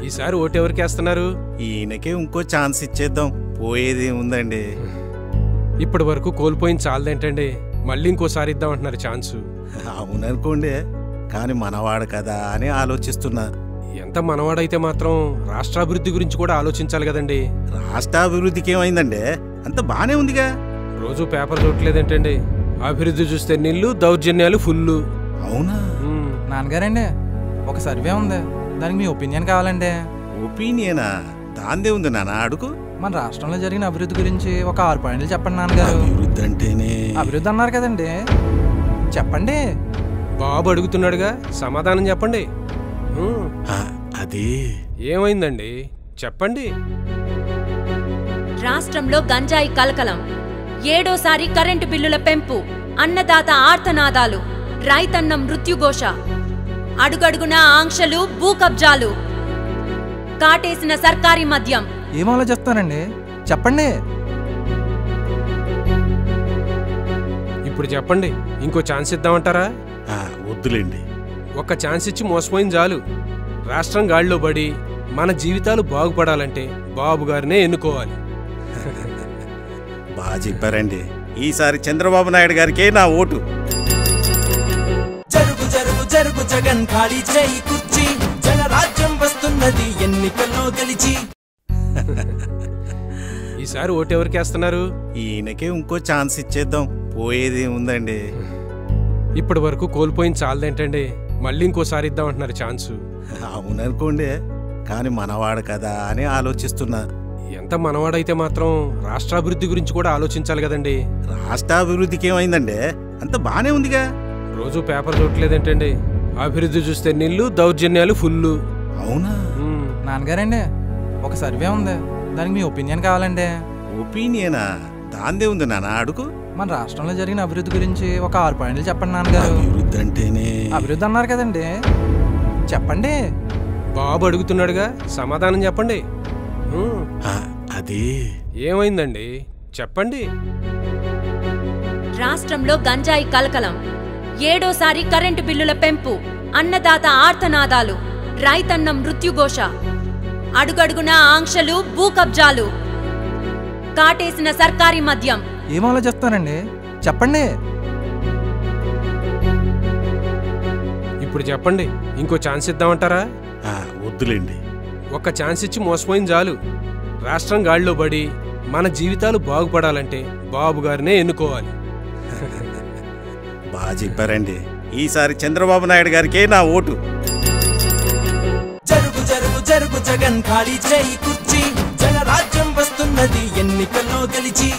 ఈసారి ఓటెవరికి వేస్తున్నారు? ఈయనకే ఇంకో ఛాన్స్ ఇచ్చేద్దాం, పోయేది ఉందండి. ఇప్పటి వరకు కోల్పోయింది చాలదేంటండి, మళ్ళీ ఇంకోసారి ఇద్దామంటున్నారు ఛాన్సు. అవుననుకోండి, కానీ మనవాడు కదా అని ఆలోచిస్తున్నా. ఎంత మనవాడైతే మాత్రం రాష్ట్రాభివృద్ధి గురించి కూడా ఆలోచించాలి కదండి. రాష్ట్రాభివృద్ధికి ఏమైందండి, అంత బానే ఉందిగా. రోజు పేపర్ చూడలేదేంటండి, అభివృద్ధి చూస్తే నిల్లు, దౌర్జన్యాలు ఫుల్లు. అవునా నాన్నగారండి, ఒక సర్వే ఉంది, దానికి మీ ఒపీనియన్ కావాలండి. ఒపీనియనా? దాందే ఉంది నాన్న, అడుగు. మన రాష్ట్రంలో జరిగిన అభివృద్ధి గురించి ఒక 6 పాయింట్లు చెప్పండి నాన్నగారు. అభివృద్ధి అంటేనే అభివృద్ధి అన్నారు కదండి, చెప్పండి. బాబు అడుగుతున్నాడుగా, సమాధానం చెప్పండి. అది ఏమైందండి చెప్పండి. రాష్ట్రంలో గంజాయి కలకలం, 7వ కరెంటు బిల్లుల పెంపు, అన్నదాత ఆర్తనాదాలు, రైతన్న మృత్యుఘోష, అడుగడుగున ఆంక్షలు, భూ కబ్జాలు, కాటేసిన సర్కారీ మద్యం. ఏం ఆలోచిస్తానండి, చెప్పండి. ఇప్పుడు చెప్పండి, ఇంకో ఛాన్స్ ఇద్దామంటారా? వద్దులేండి, ఒక్క ఛాన్స్ ఇచ్చి మోసపోయింది చాలు. రాష్ట్రం గాడిలో పడి మన జీవితాలు బాగుపడాలంటే బాబు గారినే ఎన్నుకోవాలి. బాగా చెప్పారండి. ఈసారి చంద్రబాబు నాయుడు గారికే నా ఓటు. జరుగు జరుగు జరుగు జగన్ ఖాళీ చేయి కుర్చీ, జనరాజ్యం వస్తున్నది ఎన్నికల్లో గెలిచి. ఈసారి ఓటెవరికి వేస్తున్నారు? ఈయనకే ఇంకో ఛాన్స్ ఇచ్చేద్దాం, పోయేది ఉందండి. ఇప్పటి వరకు కోల్పోయింది చాలదేంటండి, మళ్ళీ ఇంకోసారి ఇద్దామంటున్నారు ఛాన్సు. అవుననుకోండి, కానీ మనవాడు కదా అని ఆలోచిస్తున్నా. ఎంత మనవాడైతే మాత్రం రాష్ట్రాభివృద్ధి గురించి కూడా ఆలోచించాలి కదండి. రాష్ట్రాభివృద్ధికి ఏమైందండి, అంత బానే ఉందిగా. రోజు పేపర్ చూడలేదేంటండి, అభివృద్ధి చూస్తే నిల్లు, దౌర్జన్యాలు ఫుల్లు. అవునా నాన్నగారండి, ఒక సర్వే ఉంది, దానికి మీ ఒపీనియన్ కావాలండి. ఒపీనియనా? దాందే ఉంది నాన్న, అడుగు. మన రాష్ట్రంలో జరిగిన అభివృద్ధి గురించి ఒక 6 పాయింట్లు చెప్పండి నాన్నగారు. అభివృద్ధి అంటేనే అభివృద్ధి అన్నారు కదండి, చెప్పండి. బాబు అడుగుతున్నాడుగా, సమాధానం చెప్పండి. అది ఏమైందండి చెప్పండి. రాష్ట్రంలో గంజాయి కలకలం, 7వ కరెంటు బిల్లుల పెంపు, అన్నదాత ఆర్తనాదాలు, రైతన్న మృత్యుఘోష, అడుగడుగున ఆంక్షలు, భూ కబ్జాలు, కాటేసిన సర్కారీ మద్యం. ఏం ఆలోచిస్తానండి, చెప్పండి. ఇప్పుడు చెప్పండి, ఇంకో ఛాన్స్ ఇద్దామంటారా? వద్దులేండి, ఒక్క ఛాన్స్ ఇచ్చి మోసపోయింది చాలు. రాష్ట్రం గాడిలో పడి మన జీవితాలు బాగుపడాలంటే బాబు గారినే ఎన్నుకోవాలి. బాగా చెప్పారండి. ఈసారి చంద్రబాబు నాయుడు గారికే నా ఓటు. జరుగు జరుగు జరుగు జగన్ ఖాళీ చేయి కుర్చీ, జనరాజ్యం వస్తున్నది ఎన్నికల్లో గెలిచి.